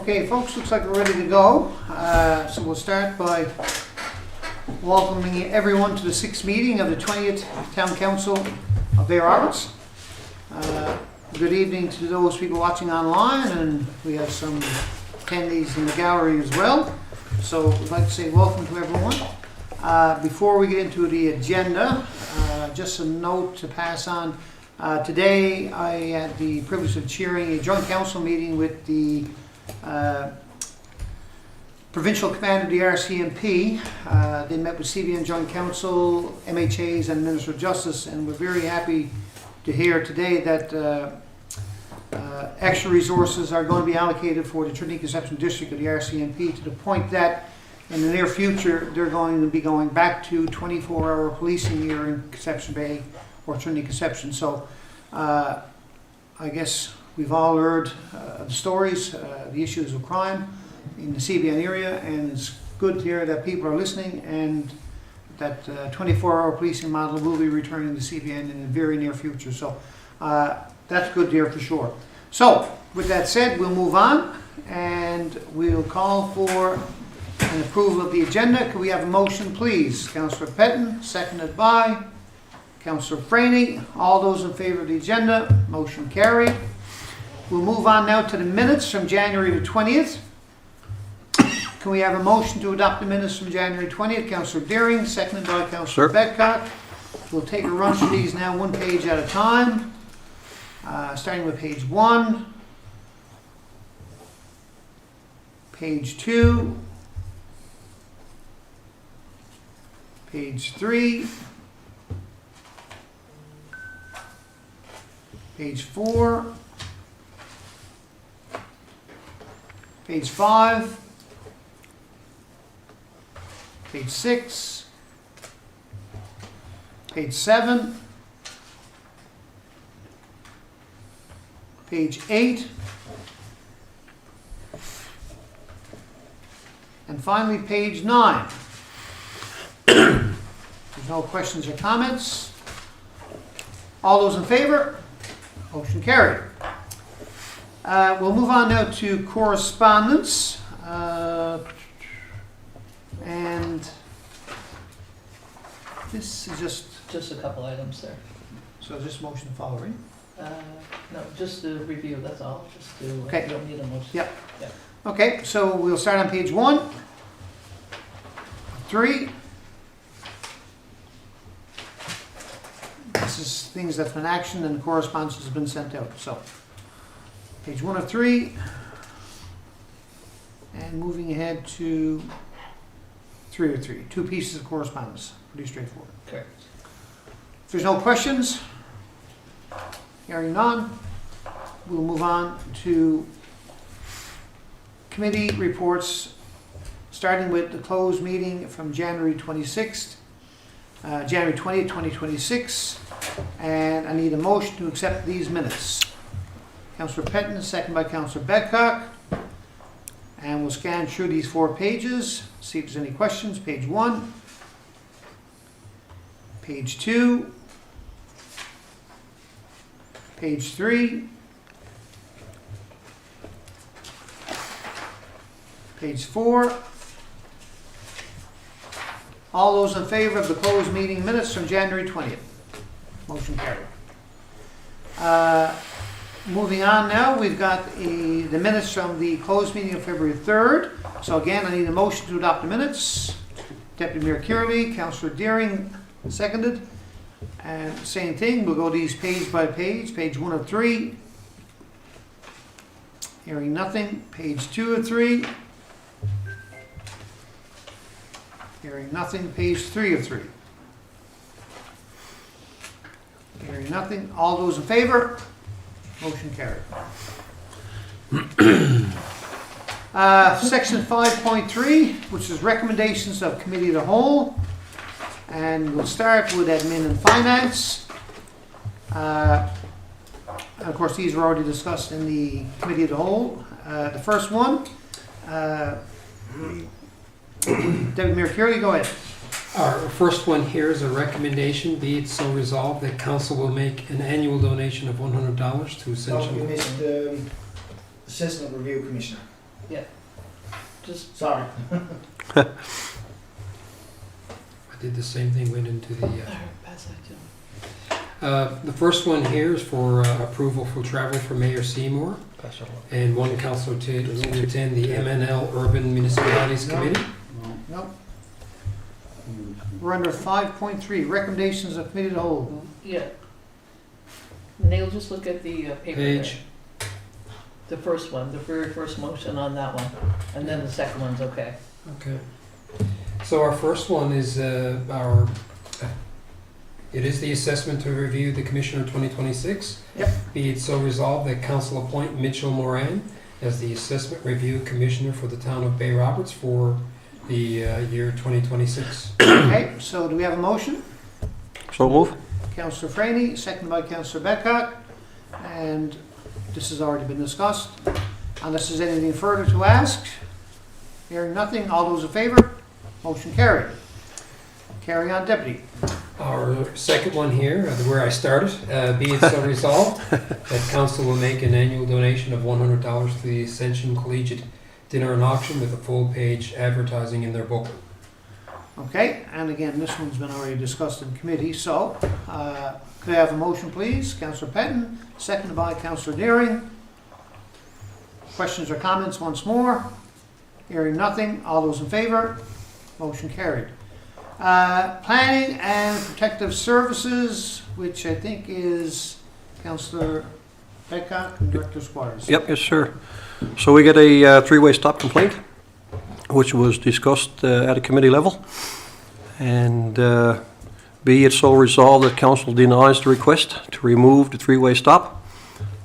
Okay, folks, looks like we're ready to go. So we'll start by welcoming everyone to the 6th meeting of the 20th Town Council of Bay Roberts. Good evening to those people watching online, and we have some attendees in the gallery as well. So we'd like to say welcome to everyone. Before we get into the agenda, just a note to pass on. Today I had the privilege of chairing a joint council meeting with the provincial command of the RCMP. They met with CBN Joint Council, MHAs and Minister of Justice, and we're very happy to hear today that extra resources are going to be allocated for the Trinity Conception District of the RCMP, to the point that in the near future they're going to be going back to 24-hour policing here in Conception Bay or Trinity Conception. So I guess we've all heard the stories, the issues of crime in the CBN area, and it's good to hear that people are listening and that 24-hour policing model will be returning to CBN in the very near future. So that's good to hear for sure. So with that said, we'll move on and we'll call for an approval of the agenda. Can we have a motion, please? Councillor Pettin, seconded by Councillor Franey. All those in favor of the agenda, motion carried. We'll move on now to the minutes from January the 20th. Can we have a motion to adopt the minutes from January 20th? Councillor Deering, seconded by Councillor Bedcock. We'll take a run through these now, one page at a time. Starting with page 1, page 2, page 3, page 4, page 5, page 6, page 7, page 8, and finally page 9. There's no questions or comments. All those in favor? Motion carried. We'll move on now to correspondence. And this is Just a couple items there. so just motion following. No, just a review, that's all. Just to, Okay. you don't need a motion. Yep. Okay, so we'll start on page 1, 3. This is things that's been action and the correspondence has been sent out. So page 1 of 3, and moving ahead to 3 of 3. 2 pieces of correspondence. Pretty straightforward. Correct. If there's no questions, hearing none, we'll move on to committee reports, starting with the closed meeting from January 26th, January 20th, 2026, and I need a motion to accept these minutes. Councillor Pettin, second by Councillor Bedcock, and we'll scan through these 4 pages, see if there's any questions. Page 1, page 2, page 3, page 4. All those in favor of the closed meeting minutes from January 20th? Motion carried. Moving on now, we've got the minutes from the closed meeting of February 3rd. So again, I need a motion to adopt the minutes. Deputy Mayor Kearley, Councillor Deering, seconded. And same thing, we'll go these page by page. Page 1 of 3. Hearing nothing. Page 2 of 3. Hearing nothing. Page 3 of 3. Hearing nothing. All those in favor? Motion carried. Section 5.3, which is recommendations of committee of the whole. And we'll start with admin and finance. Of course, these were already discussed in the committee of the whole. The first one, Deputy Mayor Kearley, go ahead. Our first one here is a recommendation, be it so resolved that council will make an annual donation of $100 to No, Essential. you missed the Citizen Review Commissioner. Just, Sorry. I did the same thing, went into the, pass that to him. the first one here is for approval for travel for Mayor Seymour and one councillor to attend the MNL Urban Municipalities No. Committee. Nope. We're under 5.3, recommendations of committee of the whole. Yeah. Neil, just look at the paper there. Page, The first one, the very first motion on that one, and then the second one's okay. okay. So our first one is it is the assessment to review the Commissioner 2026. Yep. Be it so resolved that council appoint Mitchell Moran as the Assessment Review Commissioner for the town of Bay Roberts for the year 2026. Okay, so do we have a motion? So move. Councillor Franny, seconded by Councillor Beckett, and this has already been discussed. Unless there's anything further to ask, hearing nothing, all those in favor? Motion carried. Carry on, Deputy. Our second one here, where I started, be it so resolved that council will make an annual donation of $100 to the Ascension Collegiate Dinner and Auction with a full-page advertising in their booklet. Okay, and again, this one's been already discussed in committee, so could I have a motion, please? Councillor Petton, seconded by Councillor Deering. Questions or comments once more? Hearing nothing, all those in favor? Motion carried. Planning and Protective Services, which I think is Councillor Beckett and Director Squires. Yep, yes, sir. So we get a three-way stop complaint, which was discussed at a committee level. And be it so resolved that council denies the request to remove the three-way stop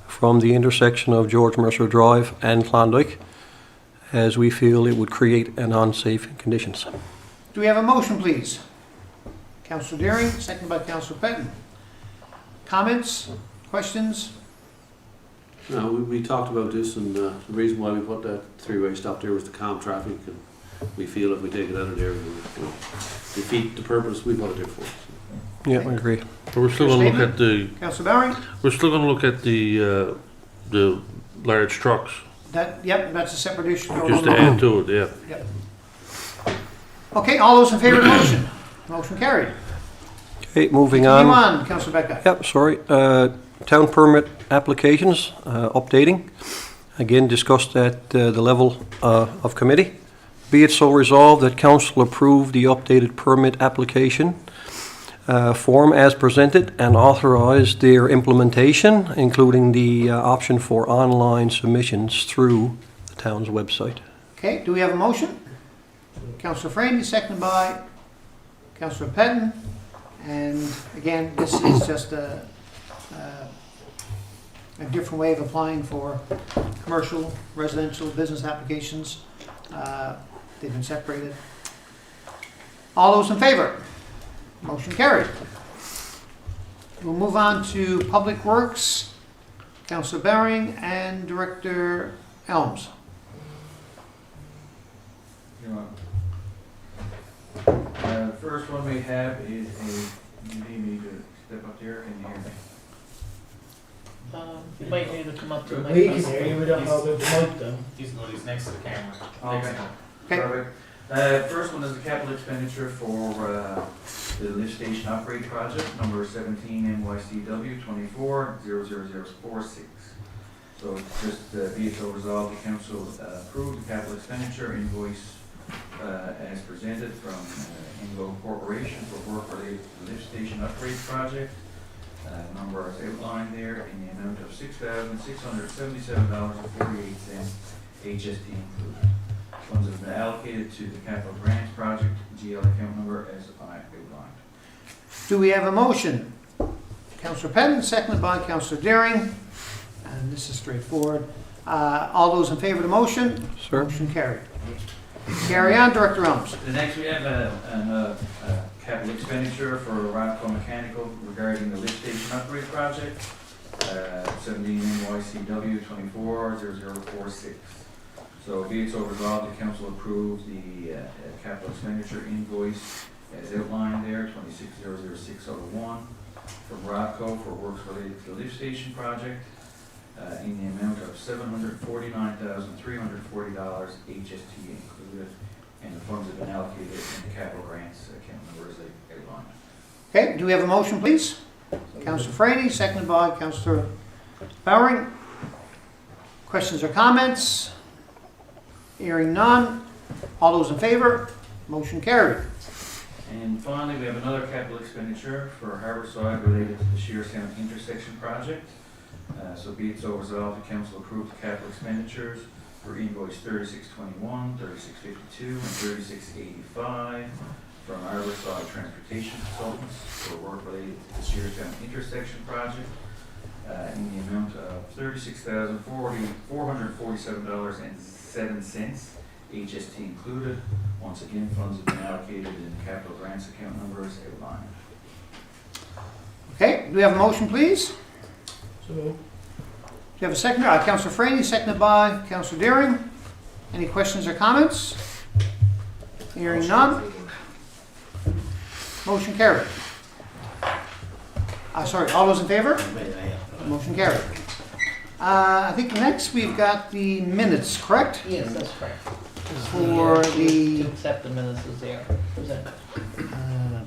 from the intersection of George Mercer Drive and Klondike, as we feel it would create an unsafe conditions. Do we have a motion, please? Councillor Deering, seconded by Councillor Petton. Comments, questions? No, we talked about this, and the reason why we put that three-way stop there was to calm traffic, and we feel if we take it out of there, we'll defeat the purpose we put it there for. Yeah, I agree. But we're still going to look at the. Councillor Barry? We're still going to look at the large trucks, Yep, that's a separate issue. just to add to it. Yeah. Yep. Okay, all those in favor of the motion? Motion carried. Okay, moving Continue on. on, Councillor Becker. Yep, sorry. Town permit applications, updating. Again, discussed at the level of committee. Be it so resolved that council approve the updated permit application form as presented and authorize their implementation, including the option for online submissions through the town's website. Okay, do we have a motion? Councillor Franny, seconded by Councillor Petton. And again, this is just a different way of applying for commercial, residential, business applications. They've been separated. All those in favor? Motion carried. We'll move on to Public Works, Councillor Baring and Director Elms. The first one we have is you need me to step up here and hear me. You might need to come up to the We mic. can hear you, we don't know the mic though. He's next to the camera. Okay. Okay. Perfect. First one is the capital expenditure for the lift station upgrade project, number 17 NYCW 24-00046. So just be it so resolved, the council approved the capital expenditure invoice as presented from Ingo Corporation for work related to the lift station upgrade project. Number is outlined there in the amount of $6,677.48, HST included. Funds have been allocated to the capital grants project, GL account number as I outlined. Do we have a motion? Councillor Petton, seconded by Councillor Deering. And this is straightforward. All those in favor of the motion? Sir? Motion carried. Carry on, Director Elms. The next we have a capital expenditure for Radco Mechanical regarding the lift station upgrade project, 17 NYCW 24-0046. So be it so resolved, the council approves the capital expenditure invoice as outlined there, 26-00601 from Radco for works related to the lift station project. in the amount of $749,340, HST included, and the funds have been allocated in the capital grants account number as outlined. Okay, do we have a motion, please? Councillor Frady, seconded by Councillor Bowering. Questions or comments? Hearing none. All those in favour? Motion carried. And finally, we have another capital expenditure for Harborside related to the Shearstown intersection project. So be it so resolved, the council approved the capital expenditures for invoice 3621, 3652, and 3685 from Harborside Transportation Consultants for work related to the Shearstown intersection project in the amount of $36,447.07, HST included. Once again, funds have been allocated in the capital grants account numbers outlined. Okay, do we have a motion, please? So moved. Do you have a second? Councillor Frady, seconded by Councillor Deering. Any questions or comments? Hearing none. Motion carried. Sorry, all those in favour? Motion carried. I think next we've got the minutes, correct? Yes, that's correct. For To the, accept the minutes as they are presented.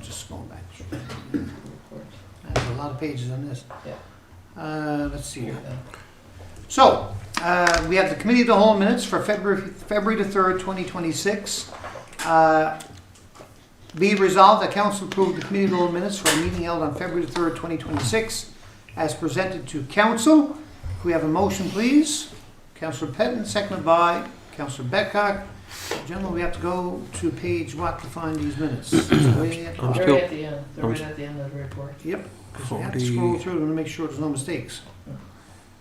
just going back. There's a lot of pages on this. Yeah. Let's see here. Yeah. So, we have the Committee of the Whole minutes for February the 3rd, 2026. Be it resolved that Council approved the Committee of the Whole minutes for a meeting held on February the 3rd, 2026, as presented to Council. If we have a motion, please. Councillor Petton, seconded by Councillor Betcock. Gentlemen, we have to go to page what to find these minutes? It's way at the I'm bottom. They're still- at the end, they're right at the end of the report. Yep, because we have to scroll through them to make sure there's no mistakes.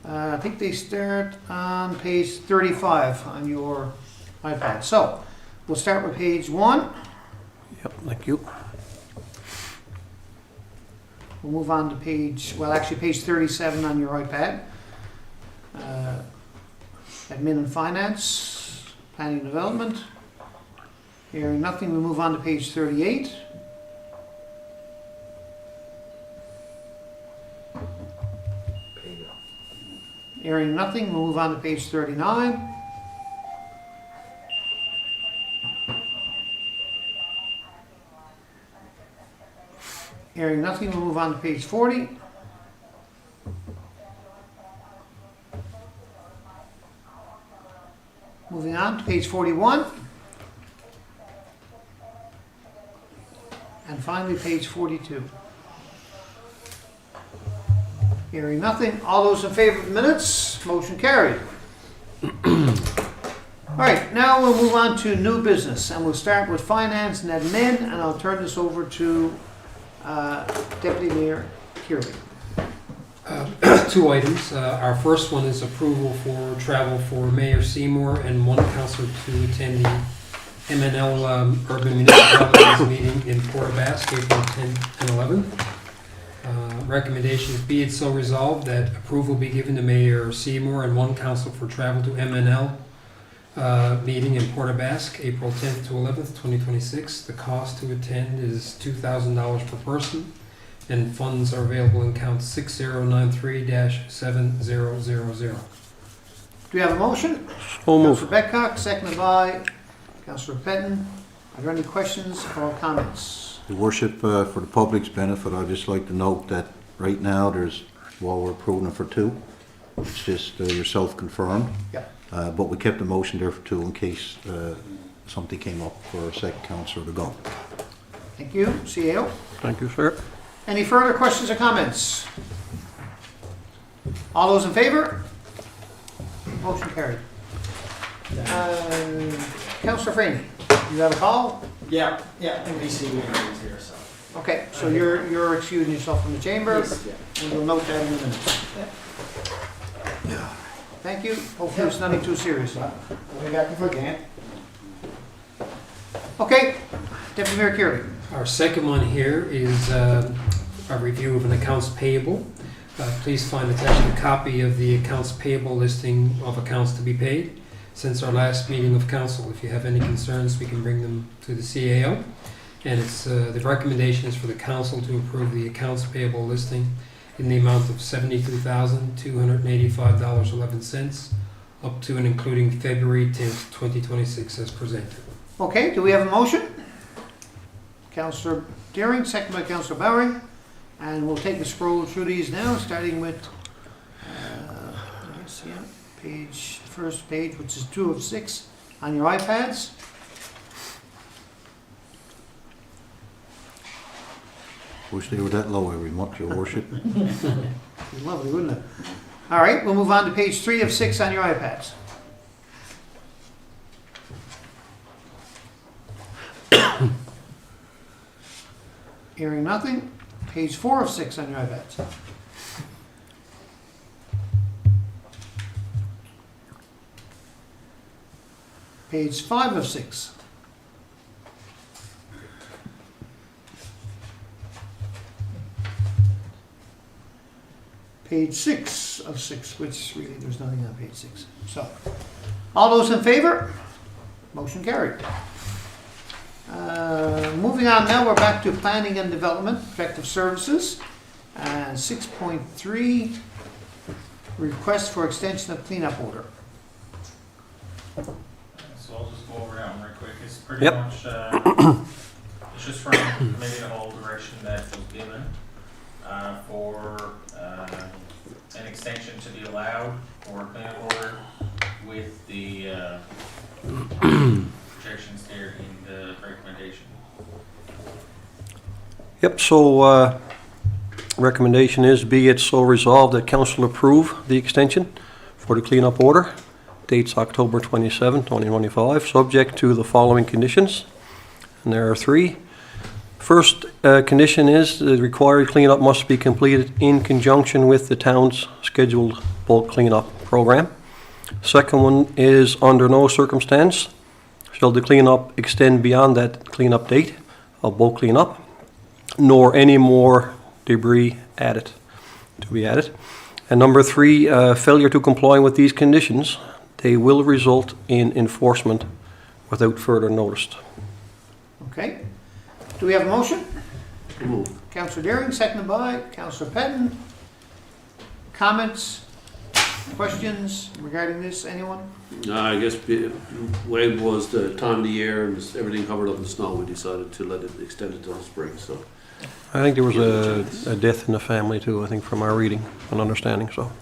I think they start on page 35 on your iPad. So, we'll start with page 1. Yep, thank you. We'll move on to page 37 on your iPad. Admin and Finance, Planning and Development. Hearing nothing, we move on to page 38. Hearing nothing, we'll move on to page 39. Hearing nothing, we'll move on to page 40. Moving on to page 41. And finally, page 42. Hearing nothing, all those in favor of the minutes, motion carried. All right, now we'll move on to new business, and we'll start with finance and admin, and I'll turn this over to Deputy Mayor Kearley. Two items. Our first one is approval for travel for Mayor Seymour and one councillor to attend the MNL Urban Municipalities meeting in Port Basque, April 10th and 11th. Recommendation is be it so resolved that approval be given to Mayor Seymour and one council for travel to MNL meeting in Port Basque, April 10th to 11th, 2026. The cost to attend is $2,000 per person, and funds are available in account 6093-7000. Do we have a motion? So moved. Councillor Betcock, seconded by Councillor Petton. Are there any questions or comments? Your Worship, for the public's benefit, I'd just like to note that right now we're approving it for 2. It's just yourself confirmed. Yep. But we kept the motion there for 2 in case something came up for a second councillor to go. Thank you, CAO. Thank you, sir. Any further questions or comments? All those in favor? Motion carried. Councillor Frame, you have a call? Yeah, NBC is here, so. Okay, so you're excusing yourself from the chamber, Yes, yeah. and we'll note that in the minutes. Thank you. Hopefully it's nothing too serious. We got you again. Okay, Deputy Mayor Kearley. Our second one here is a review of an accounts payable. Please find attached a copy of the accounts payable listing of accounts to be paid since our last meeting of council. If you have any concerns, we can bring them to the CAO. And it's the recommendation is for the council to approve the accounts payable listing in the amount of $72,285.11, up to and including February 10th, 2026 as presented. Okay, do we have a motion? Councillor Deering, second by Councillor Bowering. And we'll take a scroll through these now, starting with, let's see, first page, which is 2 of 6 on your iPads. Wish they were that low every month, your worship. Be lovely, wouldn't it? All right, we'll move on to page 3 of 6 on your iPads. Hearing nothing. Page 4 of 6 on your iPads. Page 5 of 6. Page 6 of 6, which really there's nothing on page 6. So, all those in favor? Motion carried. Moving on now, we're back to planning and development, protective services. 6.3, request for extension of cleanup order. So I'll just go over that one right quick. It's pretty Yep. much, it's just from committee the whole direction that was given for an extension to be allowed for a cleanup order with the projections there in the recommendation. Yep, so recommendation is be it so resolved that council approve the extension for the cleanup order. Dates October 27, 2025, subject to the following conditions. And there are 3. First condition is the required cleanup must be completed in conjunction with the town's scheduled bulk cleanup program. Second one is under no circumstance shall the cleanup extend beyond that cleanup date of bulk cleanup, nor any more debris to be added. And number 3, failure to comply with these conditions, they will result in enforcement without further notice. Okay. Do we have a motion? Move. Councillor Deering, seconded by Councillor Petton. Comments, questions regarding this, anyone? I guess Wade was the time of the year and everything covered up in snow, we decided to let it extend it till the spring, so. I think there was a death in the family too, I think, from our reading and understanding, so.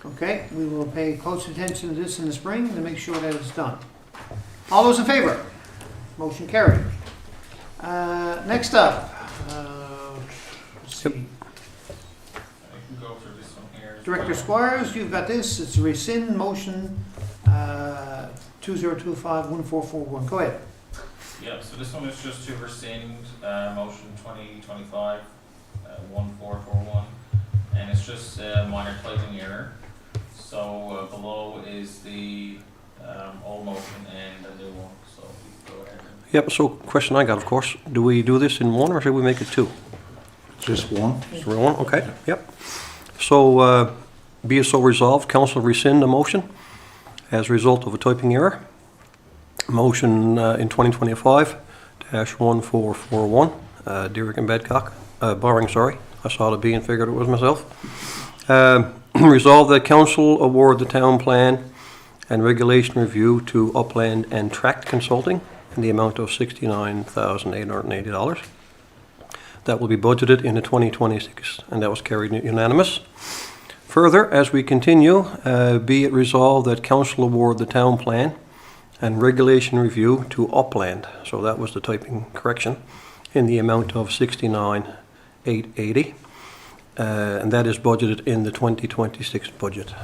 Okay, we will pay close attention to this in the spring to make sure that it's done. All those in favor? Motion carried. Next up, let's see. I can go through this one here. as Director well. Squires, you've got this. It's a rescind motion 2025-1441. Go ahead. Yeah, so this one is just to rescind motion 2025 1441, and it's just a minor typing error. So below is the old motion and the new one, so we go ahead and Yep, so question I got, of course, do we do this in one or should we make it 2? Just one? Just one, okay, yep. So, be it so resolved, council rescind the motion as a result of a typing error. Motion in 2025-1441, Deering and Badcock, Bowering, sorry. I saw the B and figured it was myself. Resolve that council award the town plan and regulation review to Upland and Tract Consulting in the amount of $69,880. That will be budgeted in the 2026, and that was carried unanimous. Further, as we continue, be it resolved that council award the town plan and regulation review to Upland, so that was the typing correction, in the amount of $69,880, and that is budgeted in the 2026 budget.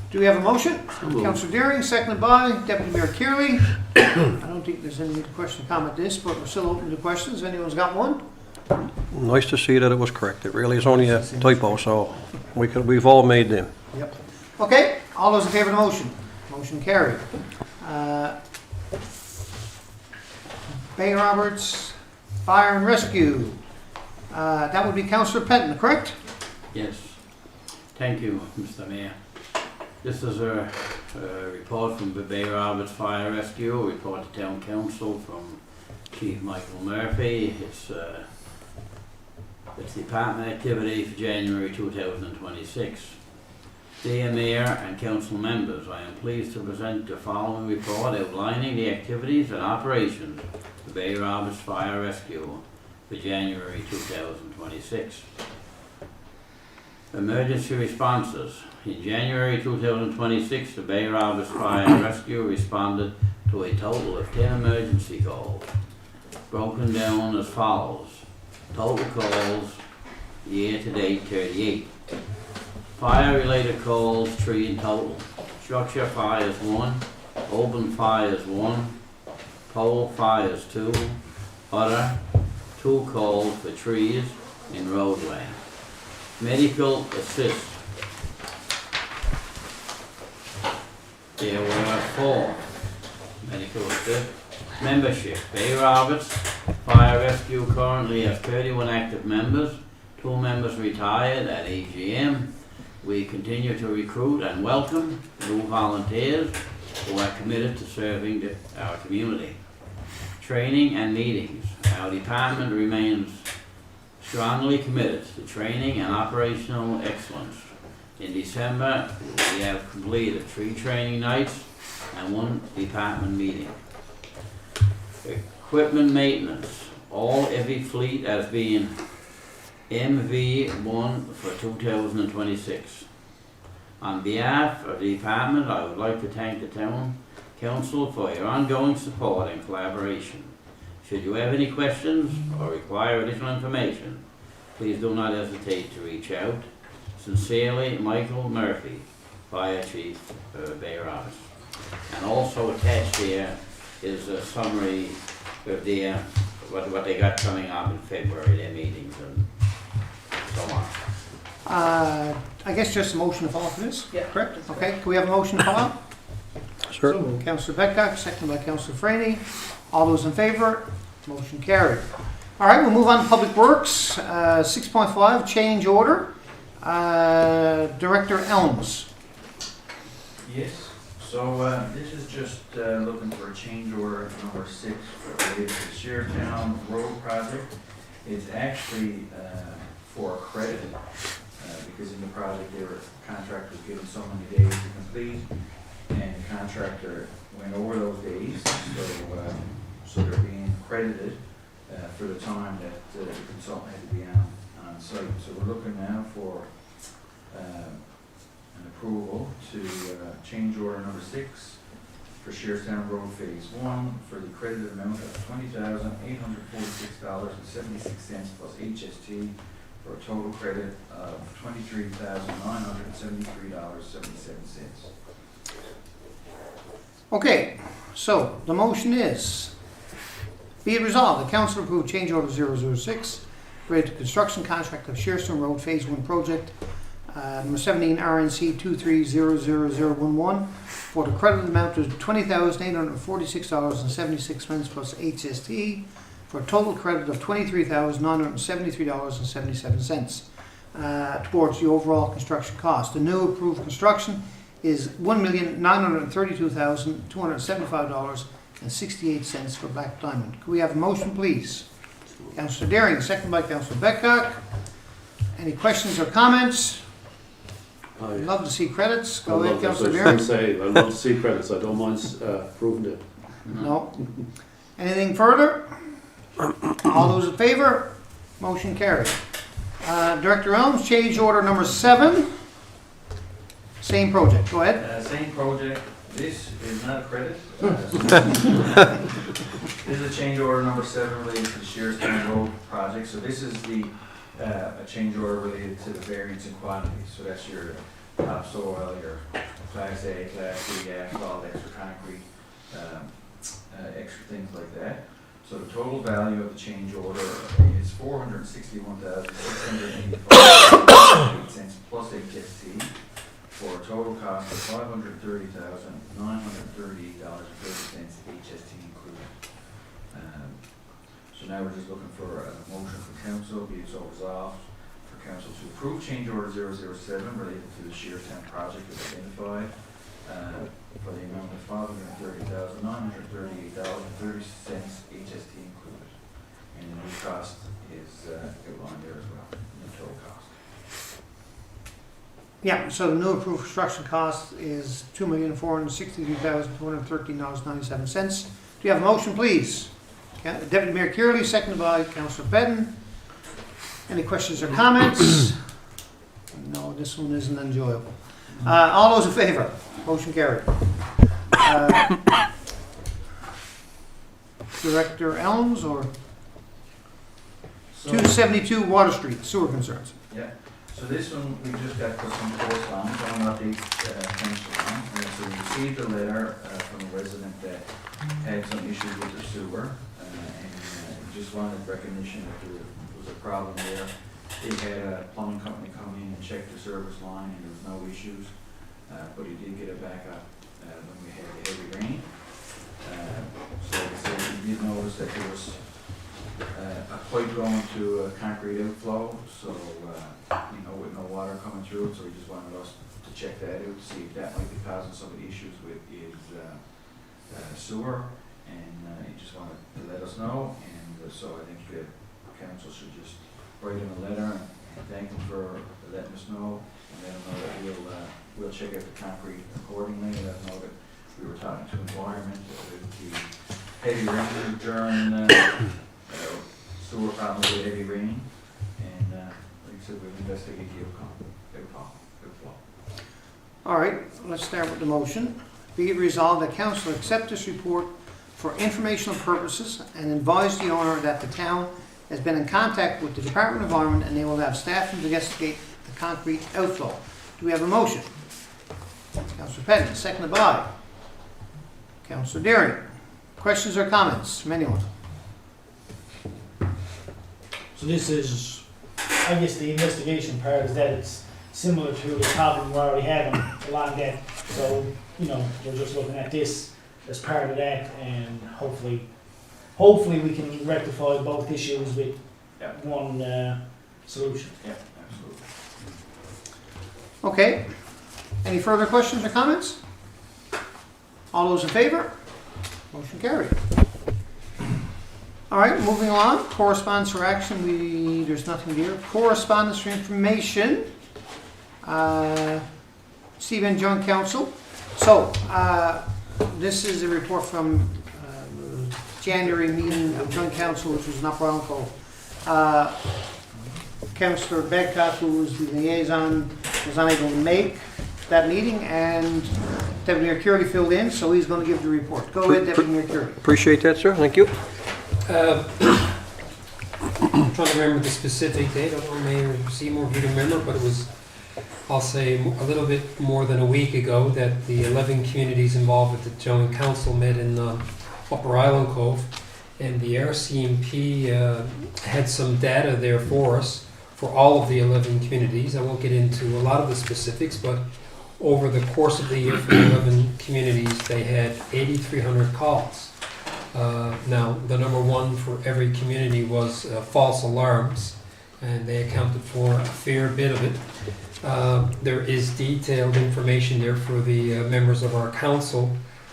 Do we have a motion? Moved. Councillor Deering, seconded by Deputy Mayor Kearley. I don't think there's any question or comment this, but we're still open to questions. Anyone's got one? Nice to see that it was correct. It really is only a typo, so we've all made them. Yep. Okay, all those in favor of the motion? Motion carried. Bay Roberts, Fire and Rescue. That would be Councillor Petton, correct? Yes. Thank you, Mr. Mayor. This is a report from the Bay Roberts Fire Rescue, a report to Town Council from Chief Michael Murphy. It's It's department activity for January 2026. Dear Mayor and Council members, I am pleased to present the following report outlining the activities and operations of Bay Roberts Fire Rescue for January 2026. Emergency responses. In January 2026, the Bay Roberts Fire Rescue responded to a total of 10 emergency calls, broken down as follows. Total calls year-to-date 38. Fire-related calls 3 in total. Structure fires 1, open fires 1, pole fires 2, other 2 calls for trees in roadway. Medical assist. There were 4 medical assist. Membership. Bay Roberts Fire Rescue currently has 31 active members. 2 members retired at AGM. We continue to recruit and welcome new volunteers who are committed to serving our community. Training and meetings. Our department remains strongly committed to training and operational excellence. In December, we have completed 3 training nights and 1 department meeting. Equipment maintenance. All heavy fleet has been MV1 for 2026. On behalf of the department, I would like to thank the town council for your ongoing support and collaboration. Should you have any questions or require additional information, please do not hesitate to reach out. Sincerely, Michael Murphy, Fire Chief of Bay Roberts. And also attached here is a summary of their, what they got coming up in February, their meetings and so on. I guess just a motion to follow for this, Yeah. correct? Okay, can we have a motion to follow? Sir? Councillor Beckhoff, seconded by Councillor Franny. All those in favour? Motion carried. All right, we'll move on to Public Works. 6.5, change order. Director Elms. Yes, so this is just looking for a change order number 6 related to the Shertown Road project. It's actually for a credit because in the project their contractor was given so many days to complete, and the contractor went over those days, so they're being credited for the time that the consultant had to be on site. So we're looking now for an approval to change order number 6 for Shertown Road Phase 1 for the credited amount of $20,846.76 plus HST for a total credit of $23,973.77. Okay, so the motion is, be it resolved, the council approve change order 006 related to construction contract of Sherstone Road Phase 1 project, number 17 RNC 2300011 for the credited amount of $20,846.76 plus HST for a total credit of $23,973.77 towards the overall construction cost. The new approved construction is $1,932,275.68 for Black Diamond. Could we have a motion, please? Councillor Daring, second by Councillor Beckhoff. Any questions or comments? I'd love to see credits. Go ahead, Councillor Daring. I'd love to see credits. I don't mind proving it. No. Anything further? All those in favour? Motion carried. Director Elms, change order number 7. Same project. Go ahead. Same project. This is not a credit. This is a change order number 7 related to the Sherstown Road project. So this is the a change order related to the variance in quantity. So that's your topsoil, your Class A, Class B asphalt, extra concrete, extra things like that. So the total value of the change order is $461,685.08 plus HST for a total cost of $530,930.30, HST included. So now we're just looking for a motion from council, be it so resolved, for council to approve change order 007 related to the Shertown project as identified for the amount of $530,938.30, HST included. and the new cost is, it will on there as well, the total cost. Yeah, so the new approved construction cost is $2,463,213.97. Do you have a motion, please? Deputy Mayor Curley, seconded by Councillor Bedden. Any questions or comments? No, this one isn't enjoyable. All those in favour? Motion carried. Director Elms or So, 272 Water Street, sewer concerns. yeah, so this one, we just got some correspondence, I want to update, Council on. So we received a letter, from a resident that had some issues with the sewer, and just wanted recognition that there was a problem there. They had a plumbing company come in and check the service line, and there was no issues, but he did get it back up, when we had the heavy rain. So we did notice that there was a pipe going to a concrete outflow, so, with no water coming through, so he just wanted us to check that out, to see if that might be causing some of the issues with his sewer, and he just wanted to let us know, and so I think the council should just write him a letter and thank him for letting us know, and let him know that we'll check out the concrete accordingly, and let him know that we were talking to environment, that the heavy rain during sewer problems with heavy rain, and like I said, we'll investigate the outflow. All right, let's start with the motion. Be it resolved that council accept this report for informational purposes and advise the owner that the town has been in contact with the Department of Environment and they will have staff investigate the concrete outflow. Do we have a motion? Councillor Pettit, seconded by Councillor Deering. Questions or comments from anyone? So this is, I guess the investigation part is that it's similar to the problem we're already having along that. So, we're just looking at this as part of that, and hopefully we can rectify both issues with Yeah. one solution. Yeah, absolutely. Okay. Any further questions or comments? All those in favor? Motion carried. All right, moving on. Correspondence for action. There's nothing here. Correspondence for information. Stephen Joint Council. So, this is a report from January meeting of Joint Council, which was in Upper Island Cove. Councillor Badcock, who was the liaison, was unable to make that meeting, and Deputy Mayor Curley filled in, so he's going to give the report. Go ahead, Deputy Mayor Curley. Appreciate that, sir. Thank you. I'm trying to remember the specific date. I don't know, Mayor Seymour, if you remember, but it was, I'll say, a little bit more than a week ago that the 11 communities involved with the Joint Council met in Upper Island Cove, and the RCMP had some data there for us for all of the 11 communities. I won't get into a lot of the specifics, but over the course of the year for the 11 communities, they had 8,300 calls. Now, the number one for every community was false alarms, and they accounted for a fair bit of it. There is detailed information there for the members of our council,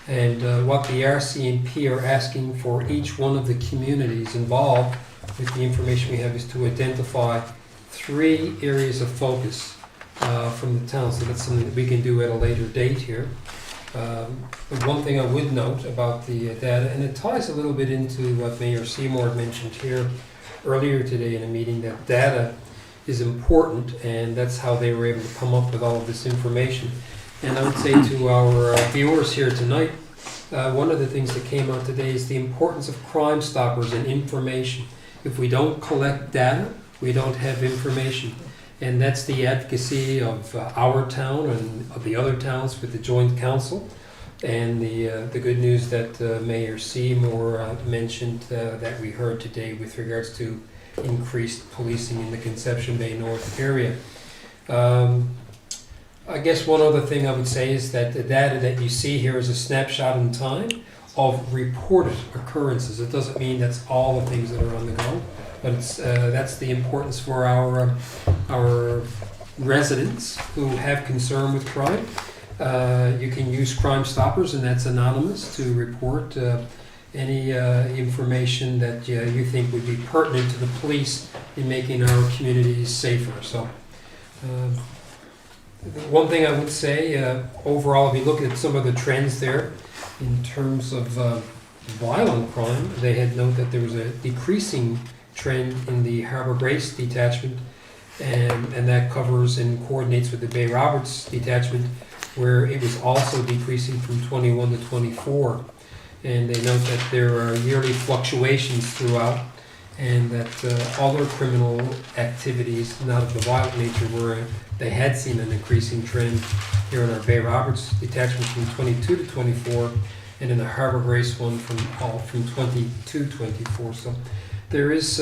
and what the RCMP are asking for each one of the communities involved with the information we have is to identify 3 areas of focus from the town. So that's something that we can do at a later date here. But one thing I would note about the data, and it ties a little bit into what Mayor Seymour mentioned here earlier today in a meeting, that data is important, and that's how they were able to come up with all of this information. And I would say to our viewers here tonight, one of the things that came out today is the importance of Crime Stoppers and information. If we don't collect data, we don't have information. And that's the advocacy of our town and of the other towns with the Joint Council. And the good news that Mayor Seymour mentioned that we heard today with regards to increased policing in the Conception Bay North area. I guess one other thing I would say is that the data that you see here is a snapshot in time of reported occurrences. It doesn't mean that's all the things that are on the go, but it's, that's the importance for our residents who have concern with crime. You can use Crime Stoppers, and that's anonymous, to report any information that you think would be pertinent to the police in making our communities safer. So, one thing I would say, overall, if you look at some of the trends there in terms of violent crime, they had noted that there was a decreasing trend in the Harbour Grace detachment, and that covers and coordinates with the Bay Roberts detachment, where it was also decreasing from 21 to 24. And they note that there are yearly fluctuations throughout, and that other criminal activities, not of the violent nature, where they had seen an increasing trend here in our Bay Roberts detachment from 22 to 24, and in the Harbour Grace one from 22 to 24. So there is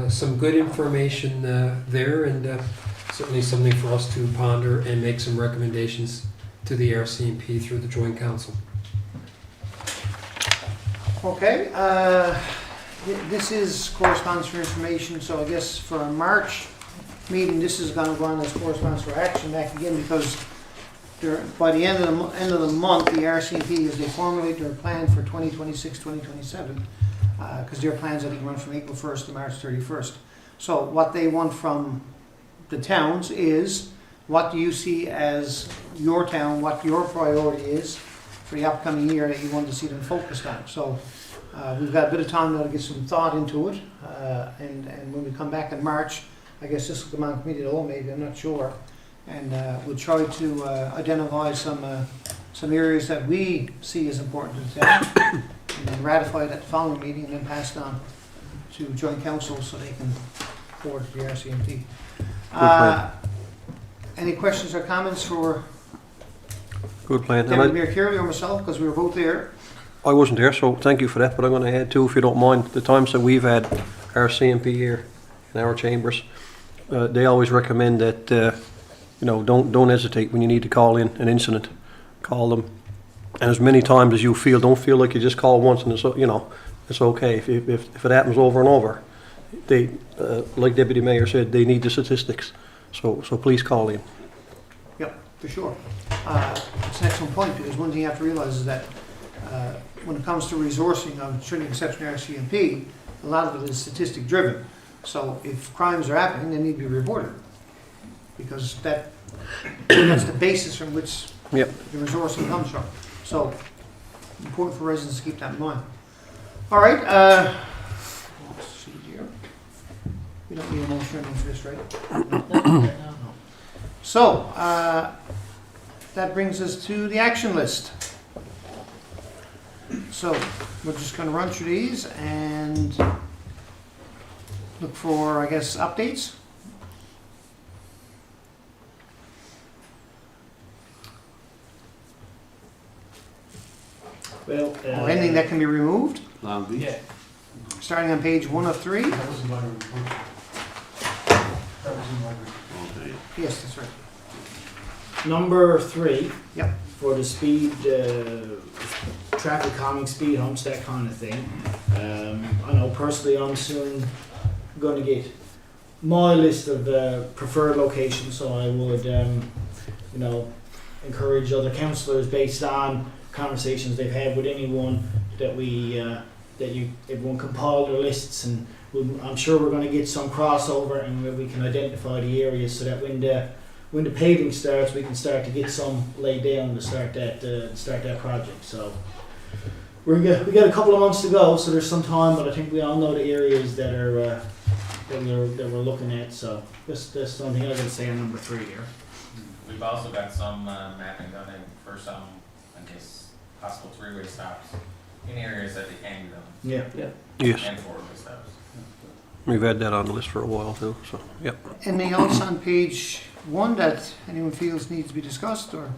some good information there, and certainly something for us to ponder and make some recommendations to the RCMP through the Joint Council. Okay, this is correspondence for information, so I guess for a March meeting, this is going to go on as correspondence for action back again, because by the end of the month, the RCMP, as they formulate their plan for 2026, 2027, because their plans, I think, run from April 1st to March 31st. So what they want from the towns is, what do you see as your town, what your priority is for the upcoming year that you want to see them focused on. So we've got a bit of time now to get some thought into it, and when we come back in March, I guess this will come on committee at all, maybe, I'm not sure, and we'll try to identify some areas that we see as important to the town, and then ratify it at the following meeting, and then pass it on to Joint Council so they can forward to the RCMP. Any questions or comments for Good plan. And Deputy Mayor Carey or myself, because we were both there? I wasn't there, so thank you for that, but I'm going to add too, if you don't mind, the times that we've had our CMP here in our chambers, they always recommend that, don't hesitate when you need to call in an incident. Call them, and as many times as you feel, don't feel like you just call once and it's okay. If it happens over and over, they, like Deputy Mayor said, they need the statistics. So please call in. Yep, for sure. It's an excellent point, because one thing you have to realize is that when it comes to resourcing of Trinity Conception RCMP, a lot of it is statistic driven. So if crimes are happening, they need to be reported, because that's the basis from which Yep. the resourcing comes from. So important for residents to keep that in mind. All right. Let's see here. We don't need a motion for this, right? So, that brings us to the action list. So, we're just going to run through these and look for, I guess, updates. Well, Or anything that can be removed, Long Beach. yeah. starting on page 1 of 3. Okay. Yes, that's right. Number 3. Yep. For the speed, traffic calming, speed humps, that kind of thing. I know personally I'm soon going to get my list of preferred locations, so I would, encourage other councillors based on conversations they've had with anyone that everyone compile their lists, and I'm sure we're going to get some crossover, and we can identify the areas so that when the paving starts, we can start to get some laid down to start that project. So we got a couple of months to go, so there's some time, but I think we all know the areas that are that we're looking at. So that's something I got to say on number 3 here. We've also got some mapping done for some, I guess, possible three-way stops in areas that they can be done, Yeah. Yes, and four-way stops. we've had that on the list for a while too, so, yep. Anything else on page 1 that anyone feels needs to be discussed, or?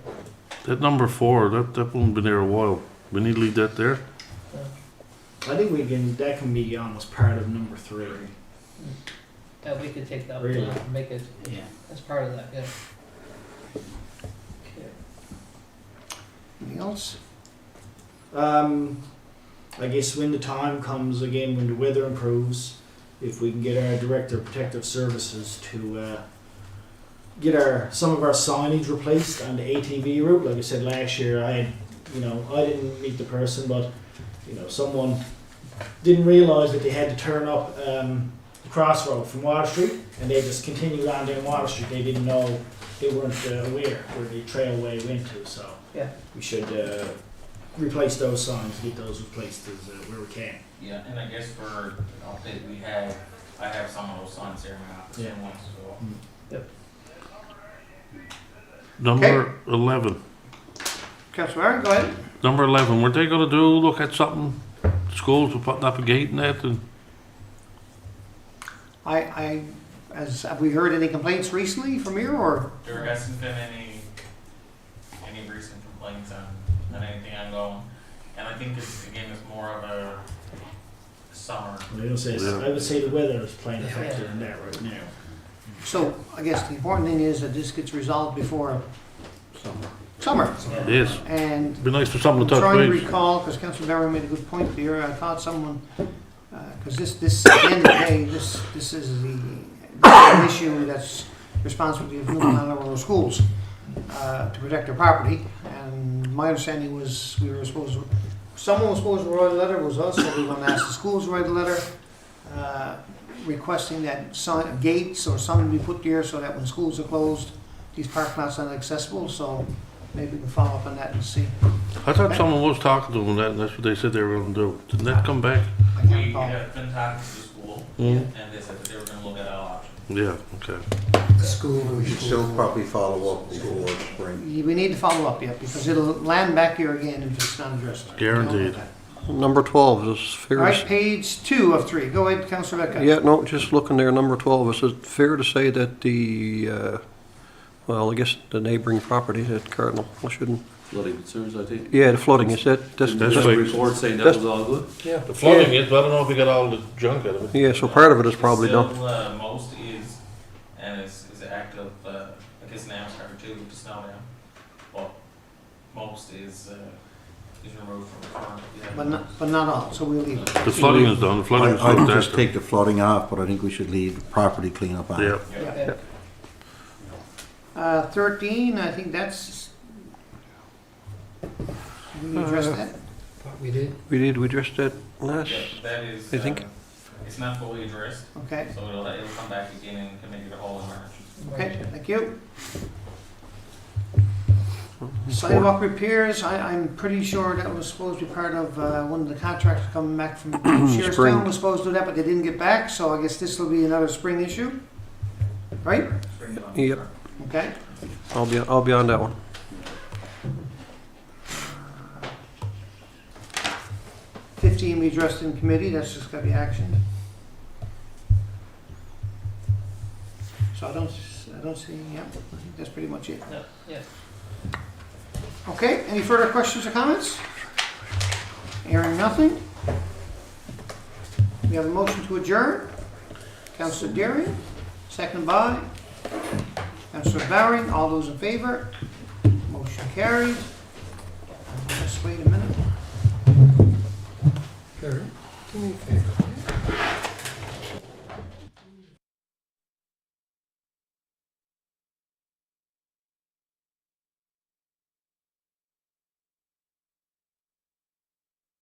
That number 4, that won't be there a while. We need to leave that there. I think that can be almost part of number 3. Yeah, we could take that Really? one and make it Yeah. as part of that, yeah. Okay. Anything else? I guess when the time comes again, when the weather improves, if we can get our Director of Protective Services to get some of our signage replaced on the ATV route. Like I said last year, I didn't meet the person, but someone didn't realise that they had to turn up the crossroad from Water Street, and they just continued on down Water Street. They didn't know, they weren't aware where the trailway went to, so Yeah. we should replace those signs, get those replaced as where we can. Yeah, and I guess for an update, I have some of those signs here in my office, Yeah. and ones, so. Number 11. Councillor Barron, go ahead. Number 11, were they gonna look at something, schools were putting up a gate and that, and Have we heard any complaints recently from here, or? There hasn't been any recent complaints on anything ongoing, and I think it's, again, it's more of a summer. I would say the weather is playing a factor in that right now. So I guess the important thing is that this gets resolved before summer. yes, And be nice for someone I'm to touch trying to base. recall, because Councillor Barron made a good point here, I thought someone, because this, at the end of the day, this is the issue that's responsibility of Newfoundland and Labrador schools to protect their property. And my understanding was someone was supposed to write a letter, it was us, so we were going to ask the schools to write a letter requesting that gates or something be put there so that when schools are closed, these parking lots aren't accessible, so maybe we can follow up on that and see. I thought someone was talking to them and that, and that's what they said they were gonna do. Didn't that come back? I can't We recall. have been talking to the school, Mm. and they said that they were gonna look at all options. Yeah, okay. The school. We should still probably follow up before spring. We need to follow up yet, because it'll land back here again if it's not addressed. Guaranteed. Number 12 is All fair. right, page 2 of 3. Go ahead, Councillor Becker. Yeah, no, just looking there, number 12, is it fair to say that I guess the neighboring property at Cardinal, I shouldn't, Flooding concerns, I think. yeah, the flooding, is that, That's There's right. a report saying that That's- was all good. yeah. The flooding is, but I don't know if we got all the junk out of it. Yeah, so part of it is probably Still, done. most is, and is active, I guess now started too, with the snow down, but most is removed from the farm. But not all, so we'll leave it. The flooding is done, the flooding is I would looked just after. take the flooding off, but I think we should leave the property cleanup on. Yeah, Yeah. 13, I think that's... Did we address that? Thought we did. We addressed that last, Yeah, that is, I think. it's not fully addressed, Okay, so it'll come back again in committee of the whole in March. okay, thank you. Sidewalk repairs, I'm pretty sure that was supposed to be part of one of the contracts coming back from Shearstown Spring. was supposed to do that, but they didn't get back, so I guess this will be another spring issue, right? Spring on. Yep. Okay. I'll be on that one. We addressed in committee, that's just got to be actioned. So I don't see, yeah, I think that's pretty much it. No, yeah. Okay, any further questions or comments? Hearing nothing. We have a motion to adjourn. Councillor Deering, second by Councillor Bowering, all those in favor? Motion carried. Just wait a minute. Karen, do me a favor.